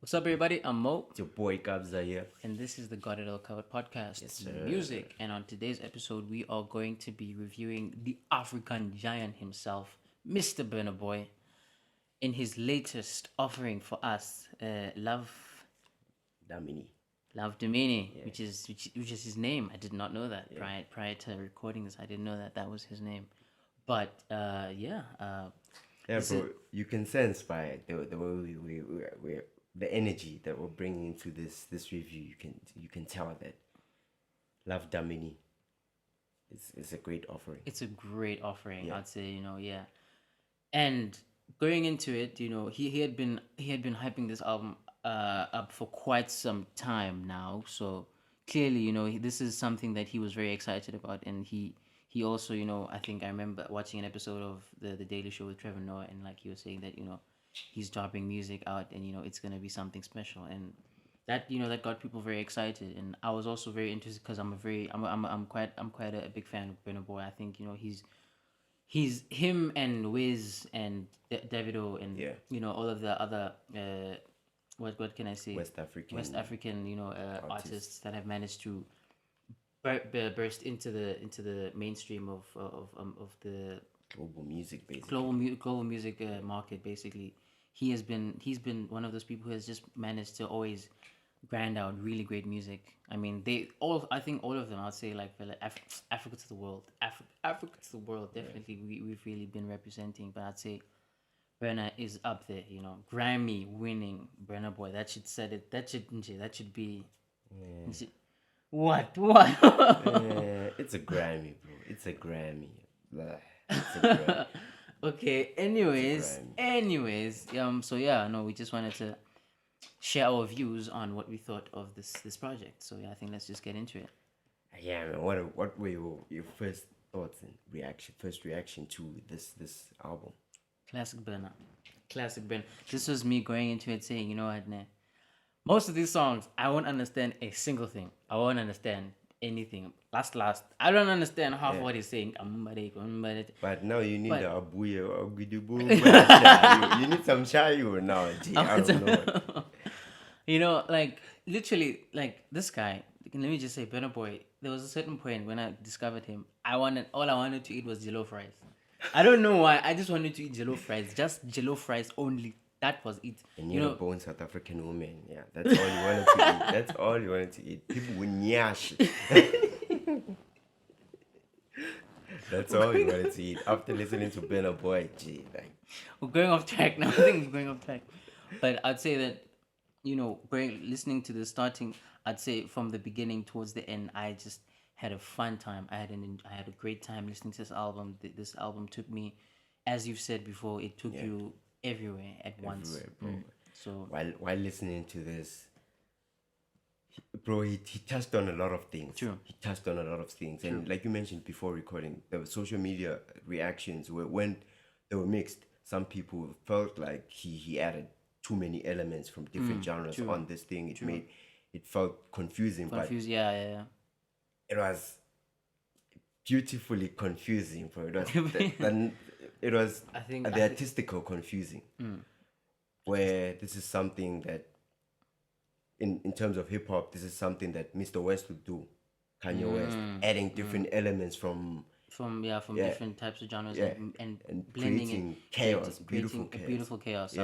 What's up, everybody? I'm Mo, It's your boy KABZA here. and this is the Got It All Covered podcast, Yes, sir. music. And on today's episode, we are going to be reviewing the African giant himself, Mr. Burna Boy, in his latest offering for us, Love Damini. Damini, which is his name. I did not know that prior to recording this. I didn't know that was his name. But Yeah, bro. You can sense by the way we the energy that we're bringing into this review. You can tell that Love Damini is a great offering. it's a great offering. Yeah. I'd say, yeah. And going into it, he had been hyping this album up for quite some time now. So clearly, this is something that he was very excited about, and he also, I think I remember watching an episode of the Daily Show with Trevor Noah, and like he was saying that he's dropping music out, and it's gonna be something special, and that that got people very excited, and I was also very interested because I'm quite a big fan of Burna Boy. I think he's him and Wiz and Davido and all of the other what can I say, West African artists that have managed to burst into the mainstream of the global music, basically. global music market. Basically, he's been one of those people who has just managed to always grind out really great music. I mean, I think all of them, I'd say, like Africa to the world, Africa to the world. Definitely, we've really been representing. But I'd say Burna is up there. Grammy winning Burna Boy. That should set it. That should be. What? It's a Grammy, bro. It's a Grammy. Blah. It's a Grammy. Okay. Anyways. So yeah, no, we just wanted to share our views on what we thought of this project. So yeah, I think let's just get into it. Yeah, man. What were your first thoughts and first reaction to this album? Classic Burna. This was me going into it saying, what, nah, most of these songs, I won't understand a single thing. I won't understand anything. Last, I don't understand half of what he's saying. But now you need a abuya or gudubu. You need some chayu now. Gee, I don't know. Like literally, like this guy. Let me just say, Burna Boy. There was a certain point when I discovered him. All I wanted to eat was jello fries. I don't know why. I just wanted to eat jello fries. Just jello fries only. That was it. And you're a born South African woman. Yeah, that's all you wanted to eat. That's all you wanted to eat. People with nyash. That's all you wanted to eat. After listening to Burna Boy, gee, like. We're going off track now. I think we're going off track. But I'd say that, listening to the starting, I'd say from the beginning towards the end, I just had a fun time. I had a great time listening to this album. This album took me, as you've said before, it took you everywhere at once. Bro. So while listening to this, bro, he touched on a lot of things. True. He touched on a lot of things. And like you mentioned before recording, the social media reactions when they were mixed. Some people felt like he added too many elements from different genres on this thing. It felt confusing. But yeah. it was beautifully confusing, bro. It was I think the artistical confusing, where this is something that, in terms of hip hop, this is something that Mr. West would do, Kanye West, adding different elements from different types of genres and blending creating it, chaos, creating a beautiful chaos. Yeah.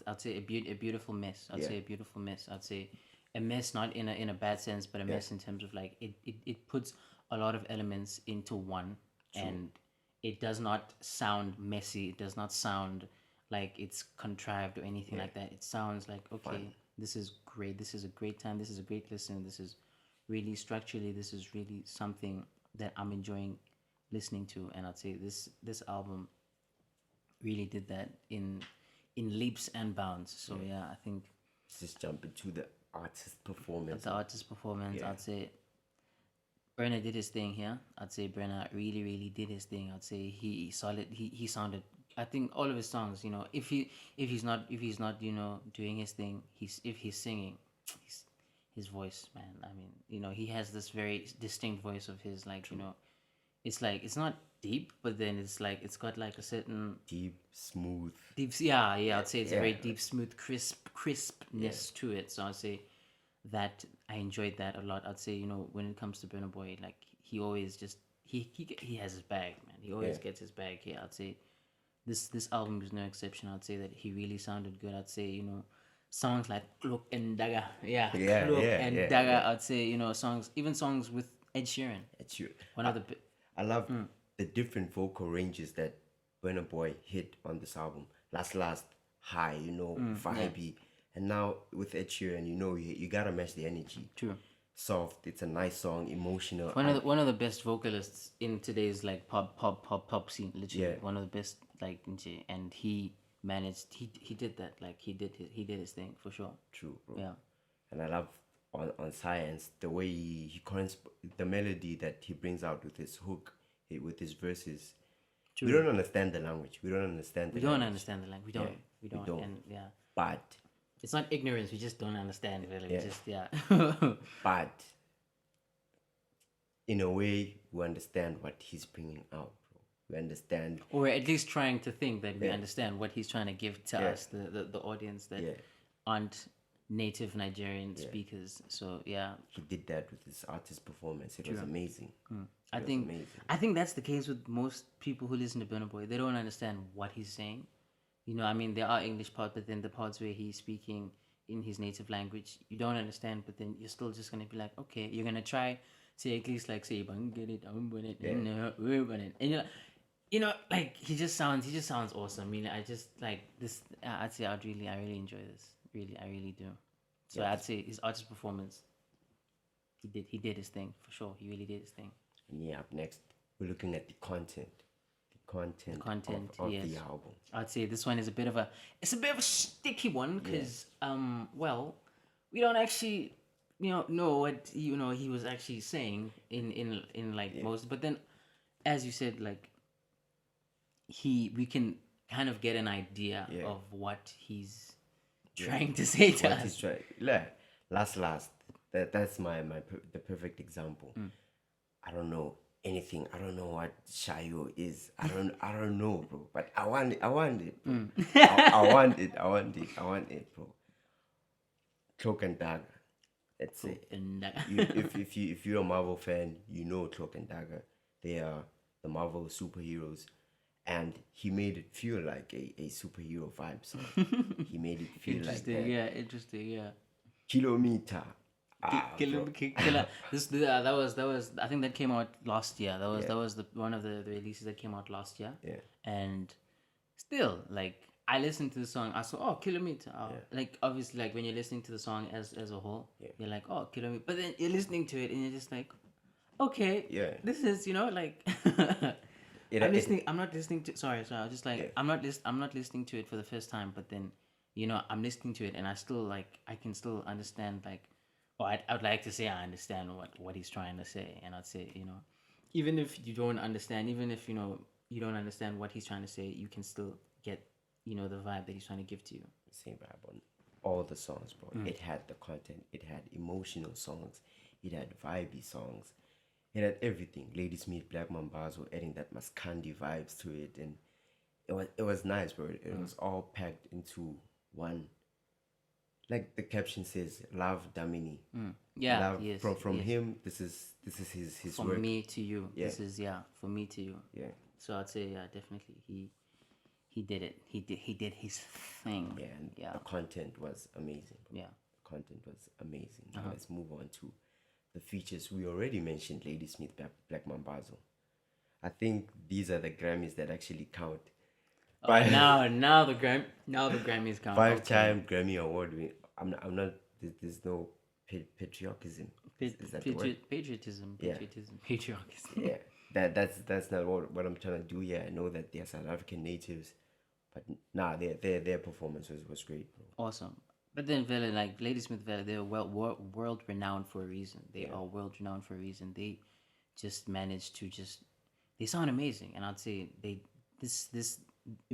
I'd say a beautiful mess. I'd say a mess, not in a bad sense, but a mess in terms of like it puts a lot of elements into one. True. And it does not sound messy. It does not sound like it's contrived or anything like that. It sounds like, okay, fun. This is great. This is a great time. This is a great listen. This is really structurally, this is really something that I'm enjoying listening to. And I'd say this album really did that in leaps and bounds. So yeah, I think just jump into the artist performance. Yeah. I'd say Burna did his thing here. I'd say Burna really, really did his thing. I'd say he sounded. I think all of his songs, if he's not doing his thing, if he's singing, his voice, man. I mean, he has this very distinct voice of his, like, it's like it's not deep, but then it's like it's got like a certain Deep, smooth. deep. Yeah, yeah. I'd say it's a Yeah. very deep, smooth, crispness to it. So I'd say that I enjoyed that a lot. I'd say when it comes to Burna Boy, like he always just he has his bag, man. He always Yeah. gets his bag here. I'd say this album is no exception. I'd say that he really sounded good. I'd say songs like Cloak and Dagger, yeah, Yeah, Cloak yeah, and yeah, Dagger. yeah. I'd say songs with Ed Sheeran. It's you. One I, of the I love the different vocal ranges that Burna Boy hit on this album. Last high, vibey, and now with Ed Sheeran, you gotta match the energy. true. Soft. It's a nice song, emotional. One of the best vocalists in today's like pop scene, literally Yeah. one of the best like and he managed he did that, like he did his thing for sure. True, bro. Yeah, And I love on Science the way the melody that he brings out with his hook, with his verses. We don't understand the language. We don't understand the we don't language. understand the language. We don't, don't. and yeah, But it's not ignorance. We just don't understand really. We Yeah. just yeah. but in a way we understand what he's bringing out, bro. We understand. Or at least trying to think that we understand what he's trying to give to us, the audience that Yeah. aren't native Nigerian speakers. So yeah, He did that with his artist performance. It was amazing. I It was think amazing. I think that's the case with most people who listen to Burna Boy. They don't understand what he's saying. I mean, there are English parts, but then the parts where he's speaking in his native language, you don't understand. But then you're still just gonna be like, okay, you're gonna try to at least like say, "Bang, get it, and you're like, like he just sounds awesome. I mean, I just like this. I'd say I really enjoy this. Really, I really do. So I'd say his artist performance, he did his thing for sure. He really did his thing. And yeah, up next we're looking at the content. Content, of yes. the album. I'd say this one is a bit of a sticky one because well, we don't actually know what he was actually saying in like most, but then as you said, like we can kind of get an idea of what he's trying to say to What us. he's trying. Yeah. Last. That's the perfect example. I don't know anything. I don't know what Shayo is. I don't know, bro. But I want it. I want it, bro. I want it. I want it. I want it, bro. Cloak and Dagger. That's it. And If you're a Marvel fan, you know Cloak and Dagger. They are the Marvel superheroes, and he made it feel like a superhero vibe song. He made it feel like that. Interesting, yeah. Kilometre. Killer. That was I think that came out last year. That was one of the releases that came out last year. Yeah. And still, like I listened to the song, I saw Kilometre. Like obviously, like when you're listening to the song as a whole, you're like Kilometre. But then you're listening to it and you're just like, okay, this is like. I'm listening. I'm not listening to. Sorry. I was just like I'm not listening to it for the first time. But then, I'm listening to it and I still like I can still understand like. I would like to say I understand what he's trying to say, and I'd say even if you don't understand, even if you don't understand what he's trying to say, you can still get the vibe that he's trying to give to you. Same vibe on all the songs, bro. It had the content. It had emotional songs. It had vibey songs. It had everything. Ladysmith, Black Mambazo, adding that Maskandi vibes to it, and it was nice, bro. It was all packed into one. Like the caption says, "Love Damini." Yeah, love, yes. From yes. him, this is his From work. me to you. This is for me to you. Yeah. So I'd say definitely he did it. He did his thing. Yeah, and the content was amazing. Bro. Yeah. The content was amazing. Now let's move on to the features. We already mentioned Ladysmith, Black Mambazo. I think these are the Grammys that actually count. Now the Grammys count. 5-time Grammy Award winner. I'm not. There's no patriotism. Is that the word? Patriotism. Yeah. Patriotism. Yeah. That's not what I'm trying to do here. I know that they're South African natives, but their performance was great, bro. Awesome. But then Vela, like Ladysmith Vela, they're world renowned for a reason. They are world renowned for a reason. They just managed to they sound amazing, and I'd say it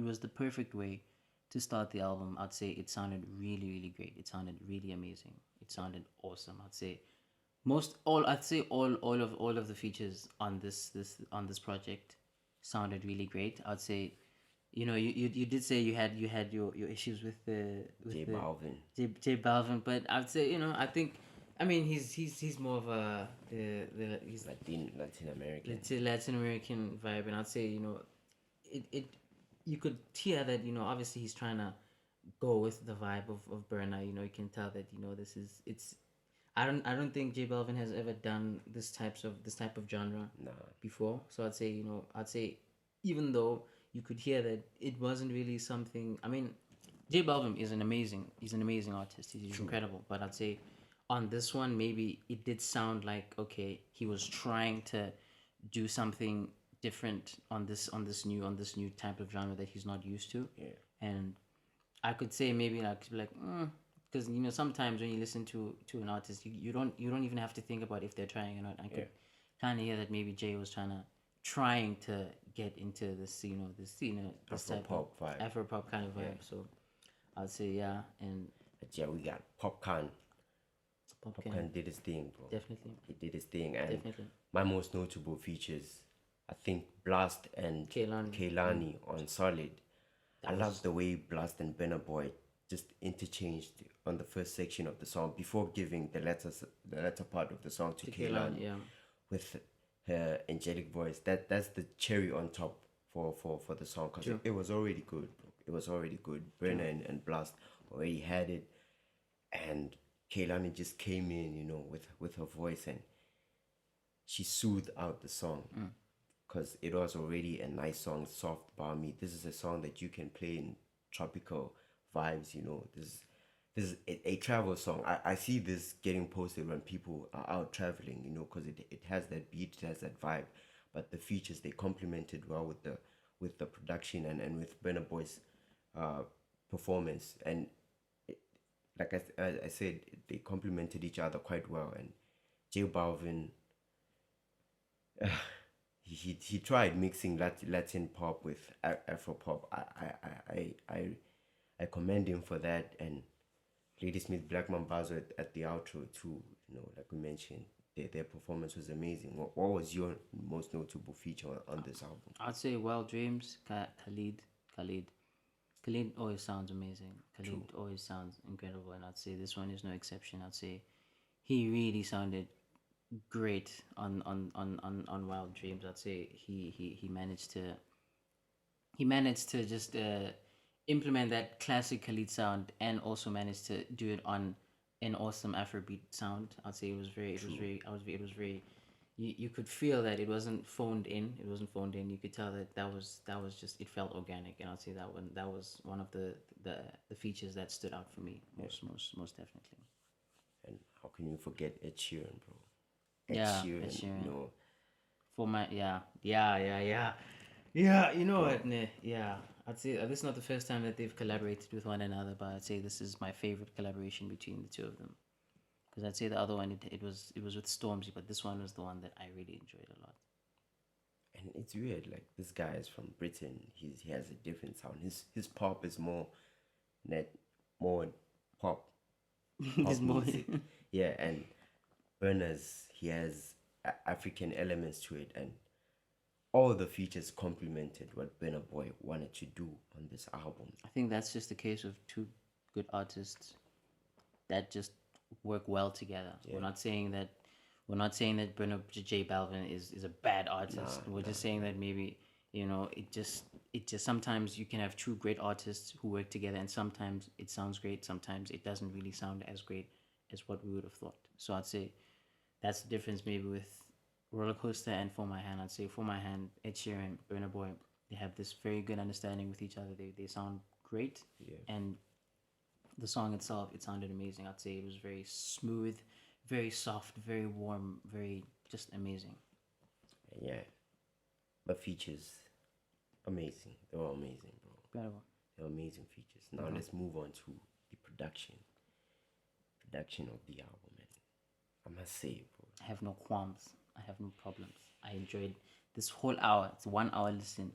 was the perfect way to start the album. I'd say it sounded really, really great. It sounded really amazing. It sounded awesome. I'd say all of the features on this project sounded really great. I'd say, you did say you had your issues with J the Balvin. J Balvin, but I'd say, I think, I mean, he's more of a the he's Latin American. let's say Latin American vibe, and I'd say, it you could hear that, obviously he's trying to go with the vibe of Burna. You can tell that, this is it's I don't think J Balvin has ever done this type of genre Nah. before. So I'd say even though you could hear that it wasn't really something. I mean, J Balvin is an amazing artist. He's incredible. But I'd say on this one, maybe it did sound like, okay, he was trying to do something different on this new type of genre that he's not used to. Yeah. And I could say maybe like, because sometimes when you listen to an artist, you don't even have to think about if they're trying or not. I could kind of hear that maybe Jay was trying to get into this Afro type of pop vibe. Afro pop kind of vibe. So I'd say, yeah, and But yeah, we got Popcorn. Popcan, Popcorn did his thing, bro. definitely, He did his thing, and definitely. my most notable features, I think Blast and Kehlani. Kehlani on Solid. I was- love the way Blast and Burna Boy just interchanged on the first section of the song before giving the latter part of the song to Kehlani, yeah. with her angelic voice. That's the cherry on top for the song, because it was already good, bro. It was already good. Burna and Blast already had it, and Kehlani just came in, with her voice, and she soothed out the song, because it was already a nice song, soft, balmy. This is a song that you can play in tropical vibes. This is a travel song. I see this getting posted when people are out traveling, because it has that beat, it has that vibe, but the features, they complemented well with the production, and with Burna Boy's performance. And like I said, they complemented each other quite well. And J Balvin, he tried mixing Latin pop with Afro pop. I commend him for that. And Lady Smith, Black Mambazo at the outro too. Like we mentioned, their performance was amazing. What was your most notable feature on this album? I'd say Wild Dreams, Khalid. Khalid always sounds amazing. Khalid always sounds incredible, and I'd say this one is no exception. I'd say he really sounded great on Wild Dreams. I'd say he managed to just implement that classic Khalid sound, and also managed to do it on an awesome Afrobeat sound. I'd say it was very. You could feel that it wasn't phoned in. It wasn't phoned in. You could tell that was just, it felt organic, and I'd say that was one of the features that stood out for me most definitely. And how can you forget Ed Sheeran, bro? Yeah, Sheeran, Ed Sheeran. you know, For my yeah, you know what, ne, yeah. I'd say this is not the first time that they've collaborated with one another, but I'd say this is my favorite collaboration between the two of them. Because I'd say the other one, it was with Stormzy, but this one was the one that I really enjoyed a lot. and it's weird. Like, this guy is from Britain. He has a different sound. His pop is net more pop There's more. music. Yeah, and Burner's, he has African elements to it, and all the features complemented what Burna Boy wanted to do on this album. I think that's just the case of two good artists that just work well together. We're not saying that Bruno J Balvin is a bad artist. We're just saying that maybe, it just sometimes you can have two great artists who work together, and sometimes it sounds great, sometimes it doesn't really sound as great as what we would have thought. So I'd say that's the difference maybe with Roller Coaster and For My Hand. I'd say For My Hand, Ed Sheeran, Burna Boy, they have this very good understanding with each other. They sound great, and the song itself, it sounded amazing. I'd say it was very smooth, very soft, very warm, very just amazing. And yeah, the features, amazing. They were amazing, bro. Incredible. They were amazing features. Now let's move on to the production of the album. And I must say, bro, I have no qualms. I have no problems. I enjoyed this whole hour. It's 1 hour listen.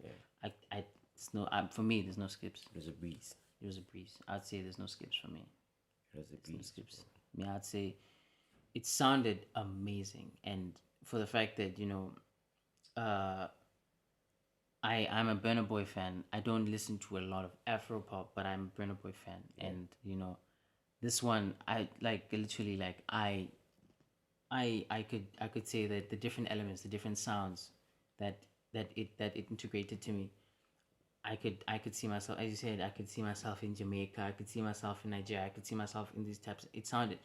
It's no. For me, there's no skips. it was a breeze. It was a breeze. I'd say there's no skips for me. It was a No breeze. skips. Yeah, I'd say it sounded amazing, and for the fact that uh, I'm a Burna Boy fan. I don't listen to a lot of Afro pop, but I'm a Burna Boy fan, and this one I like literally like I could say that the different elements, the different sounds that that it integrated to me. I could see myself, as you said, I could see myself in Jamaica, I could see myself in Nigeria, I could see myself in these types. It sounded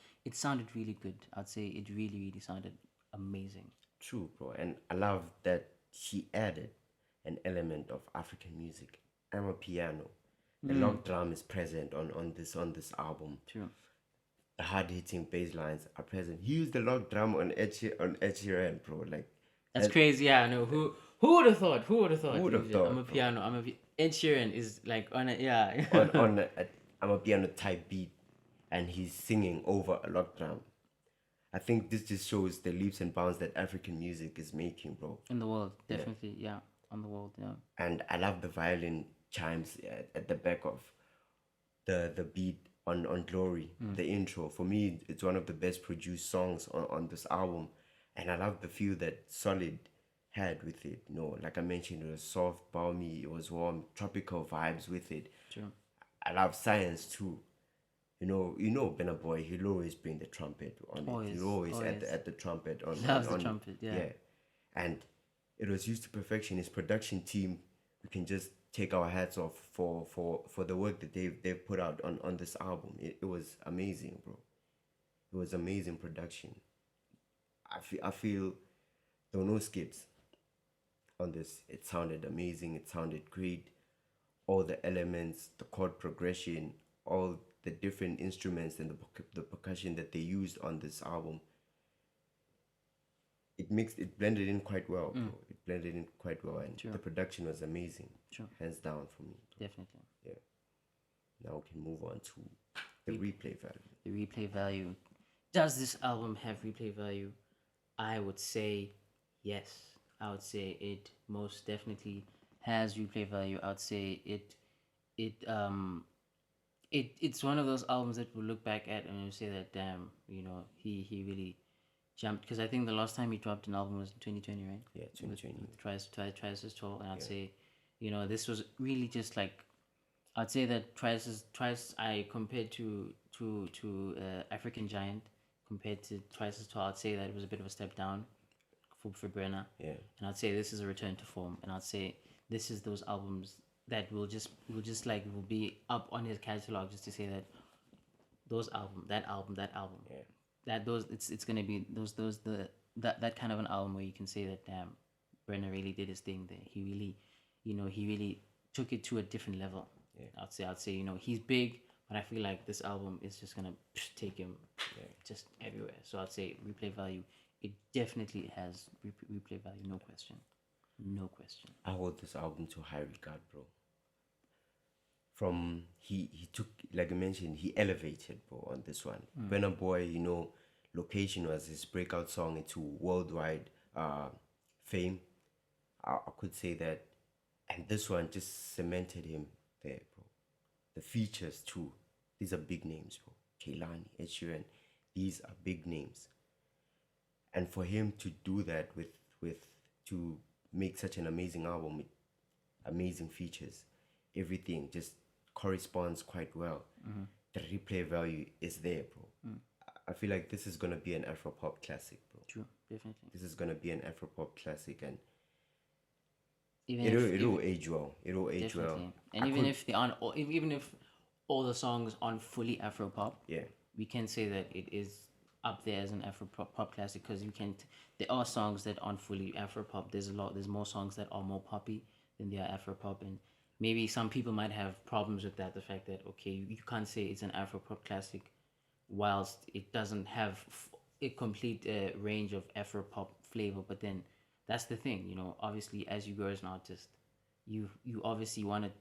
really good. I'd say it really, really sounded amazing. True, bro. And I love that he added an element of African music. I'm a piano. A log drum is present on this album. True. The hard hitting bass lines are present. He used the log drum on Ed Sheeran, bro. Like That's crazy. Yeah, I know. Who would have thought? Who would have thought? who would have I'm a thought, bro? piano. Ed Sheeran is like on a yeah. On I'm a piano type beat, and he's singing over a log drum. I think this just shows the leaps and bounds that African music is making, bro. In the world, definitely. Yeah, on the world. Yeah. And I love the violin chimes at the back of the beat on Glory, the intro. For me, it's one of the best produced songs on this album, and I love the feel that Solid had with it. Like I mentioned, it was soft, balmy, it was warm, tropical vibes with it. True. I love Science too. Burna Boy, he'll always bring the trumpet on it. Always, He'll always always. at the trumpet on Loves on the trumpet. Yeah. yeah. And it was used to perfection. His production team, we can just take our hats off for the work that they've put out on this album. It was amazing, bro. It was amazing production. I feel there were no skips on this. It sounded amazing. It sounded great. All the elements, the chord progression, all the different instruments and the percussion that they used on this album, it blended in quite well, bro. It blended in quite well, and the production was amazing. Sure. Hands down for me. Definitely. Yeah. Now we can move on to the replay value. The replay value. Does this album have replay value? I would say yes. I would say it most definitely has replay value. I would say it's one of those albums that we'll look back at and we'll say that damn, he really jumped, because I think the last time he dropped an album was in 2020, right? Yeah, 2020. With Twice's tour, and I'd say, this was really just like, I'd say that Twice I compared to African Giant, compared to Twice's tour, I'd say that it was a bit of a step down for Burna. Yeah. And I'd say this is a return to form, and I'd say this is those albums that will be up on his catalog, just to say that that album. Yeah. That those it's gonna be that kind of an album where you can say that damn, Burna really did his thing there. He really took it to a different level. Yeah. I'd say he's big, but I feel like this album is just gonna take him just everywhere. So I'd say replay value. It definitely has replay value, no question, no question. I hold this album to high regard, bro. From he took, like I mentioned, he elevated, bro, on this one. Burna Boy, Location was his breakout song into worldwide fame. I could say that, and this one just cemented him there, bro. The features too, these are big names, bro. Kehlani, Ed Sheeran, these are big names. And for him to do that to make such an amazing album with amazing features, everything just corresponds quite well. The replay value is there, bro. I feel like this is gonna be an Afropop classic, bro. True, definitely. This is gonna be an Afropop classic, and Even it'll age well. It'll age well. definitely. And even if all the songs aren't fully Afropop, Yeah, we can say that it is up there as an Afro-pop classic, because there are songs that aren't fully Afro-pop. There's more songs that are more poppy than they are Afro-pop, and maybe some people might have problems with that, the fact that, okay, you can't say it's an Afro-pop classic whilst it doesn't have a complete range of Afro-pop flavor. But then that's the thing, obviously, as you grow as an artist, you obviously want to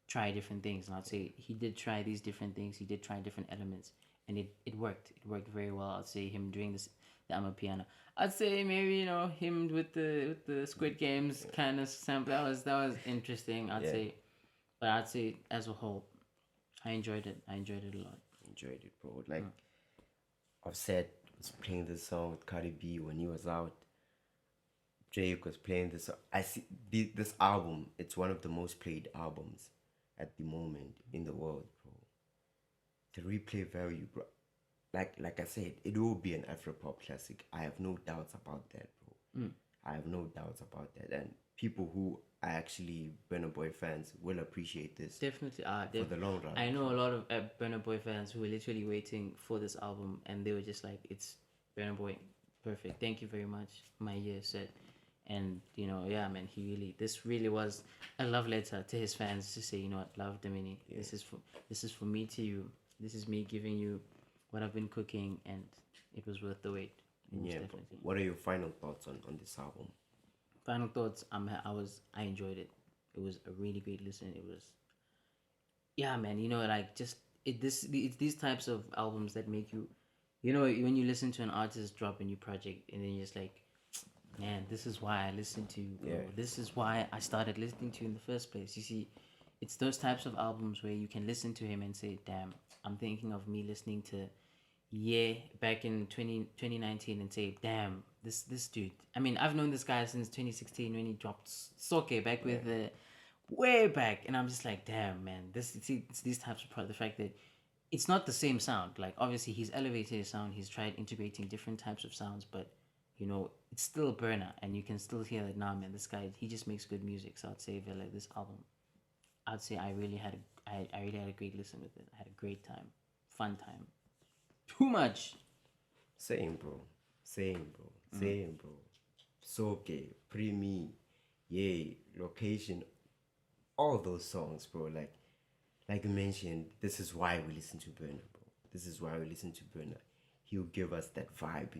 try different things, and I'd say he did try these different things. He did try different elements, and it worked. It worked very well. I'd say him doing this, the I'm a piano. I'd say maybe him with the Squid Games kind of sample. That was interesting. I'd say, but I'd say as a whole, I enjoyed it. I enjoyed it a lot. enjoyed it, bro. Like Offset was playing this song with Cardi B when he was out. Drake was playing this. I see this album. It's one of the most played albums at the moment in the world, bro. The replay value, bro. Like I said, it will be an Afropop classic. I have no doubts about that, bro. I have no doubts about that. And people who are actually Burna Boy fans will appreciate this Definitely. for the long run. I know a lot of Burna Boy fans who were literally waiting for this album, and they were just like, "It's Burna Boy, perfect. Thank you very much. My year set." And yeah, man, this really was a love letter to his fans to say, what, love Damini. Yeah. This is for me to you. This is me giving you what I've been cooking, and it was worth the wait. Yeah. Definitely. What are your final thoughts on this album? Final thoughts. I enjoyed it. It was a really great listen. It was, yeah, man. Like just it's these types of albums that make you, when you listen to an artist drop a new project, and then you're just like, man, this is why I listened to you, bro. Yeah. This is why I started listening to you in the first place. You see, it's those types of albums where you can listen to him and say, damn, I'm thinking of me listening to back in 2019 and say, damn, this dude. I mean, I've known this guy since 2016 when he dropped Soke back with the way back, and I'm just like, damn, man, it's these types of the fact that it's not the same sound. Like, obviously he's elevated his sound, he's tried integrating different types of sounds, but it's still Burna, and you can still hear that, nah, man, this guy, he just makes good music. So I'd say, like, this album, I'd say I really had a great listen with it. I had a great time, fun time. Too much. Same, bro. Same, bro. So okay, Primi, Yay, Location, all those songs, bro. Like you mentioned, this is why we listen to Burna, bro. This is why we listen to Burna. He'll give us that vibe,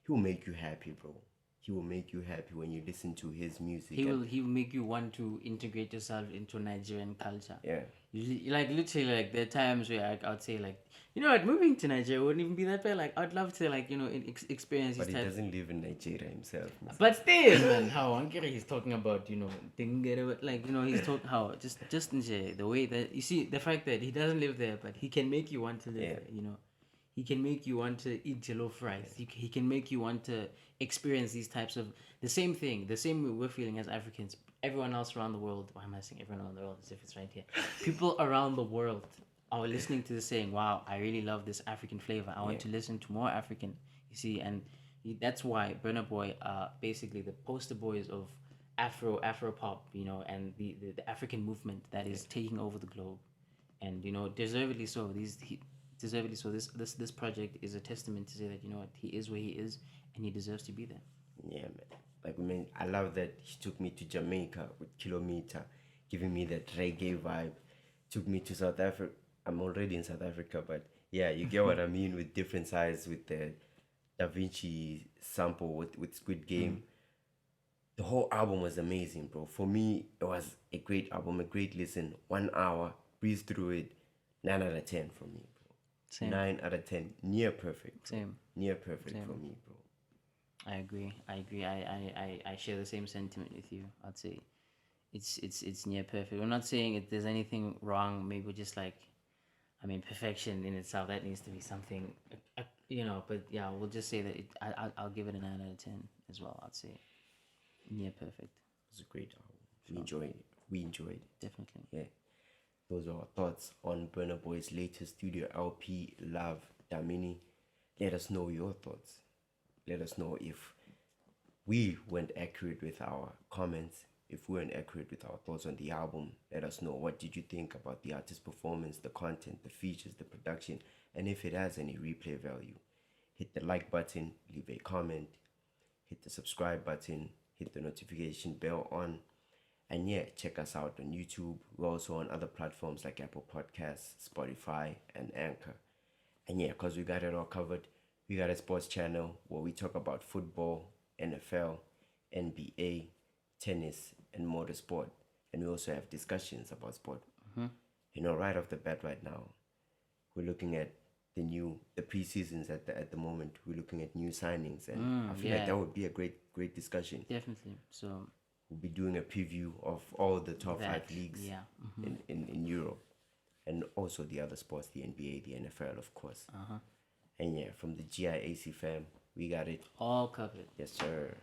He'll make you happy, bro. He will make you happy when you listen to his music. He will make you want to integrate yourself into Nigerian culture. Yeah. Like, literally, like, there are times where I'd say, like, moving to Nigeria wouldn't even be that bad. Like, I'd love to, like, experience. But he doesn't live in Nigeria himself. But still, man, how Ankara he's talking about, like, he's talking how just in the way that you see the fact that he doesn't live there, but he can make you want to live there. He can make you want to eat jollof rice. He can make you want to experience these types of the same thing, the same way we're feeling as Africans. Everyone else around the world. Why am I saying everyone around the world as if it's right here? People around the world are listening to this, saying, "Wow, I really love this African flavor. I want to listen to more African." You see, and that's why Burna Boy are basically the poster boys of Afro pop, and the African movement that is taking over the globe, and deservedly so. Deservedly so. This project is a testament to say that he is where he is, and he deserves to be there. Yeah, man. Like, I love that he took me to Jamaica with Kilometre, giving me that reggae vibe. Took me to South Africa. I'm already in South Africa, but yeah, you get what I mean, with different sides, with the Da Vinci sample, with Squid Game. The whole album was amazing, bro. For me, it was a great album, a great listen. 1 hour, breeze through it. 9 out of 10 for me, bro. Same. 9 out of 10, near perfect. Bro. Same. Near perfect for me, bro. I agree. I share the same sentiment with you. I'd say it's near perfect. We're not saying there's anything wrong. Maybe just like, perfection in itself, that needs to be something, But yeah, we'll just say that I'll give it a 9 out of 10 as well. I'd say near perfect. It's a great album. Sure. We enjoyed it. Definitely. Yeah. Those are our thoughts on Burna Boy's latest studio LP, Love, Damini. Let us know your thoughts. Let us know if we weren't accurate with our comments, if we weren't accurate with our thoughts on the album. Let us know, what did you think about the artist's performance, the content, the features, the production, and if it has any replay value. Hit the like button, leave a comment, hit the subscribe button, hit the notification bell on, and yeah, check us out on YouTube. We're also on other platforms like Apple Podcasts, Spotify, and Anchor. And yeah, because we got it all covered, we got a sports channel where we talk about football, NFL, NBA, tennis, and motorsport. And we also have discussions about sport. Right off the bat right now, we're looking at the pre-seasons at the moment. We're looking at new signings, and I feel like that would be a great discussion. Definitely. So we'll be doing a preview of all the top 5 leagues in Europe, and also the other sports, the NBA, the NFL, of course. And yeah, from the GIAC fam, we got it all covered. Yes, sir.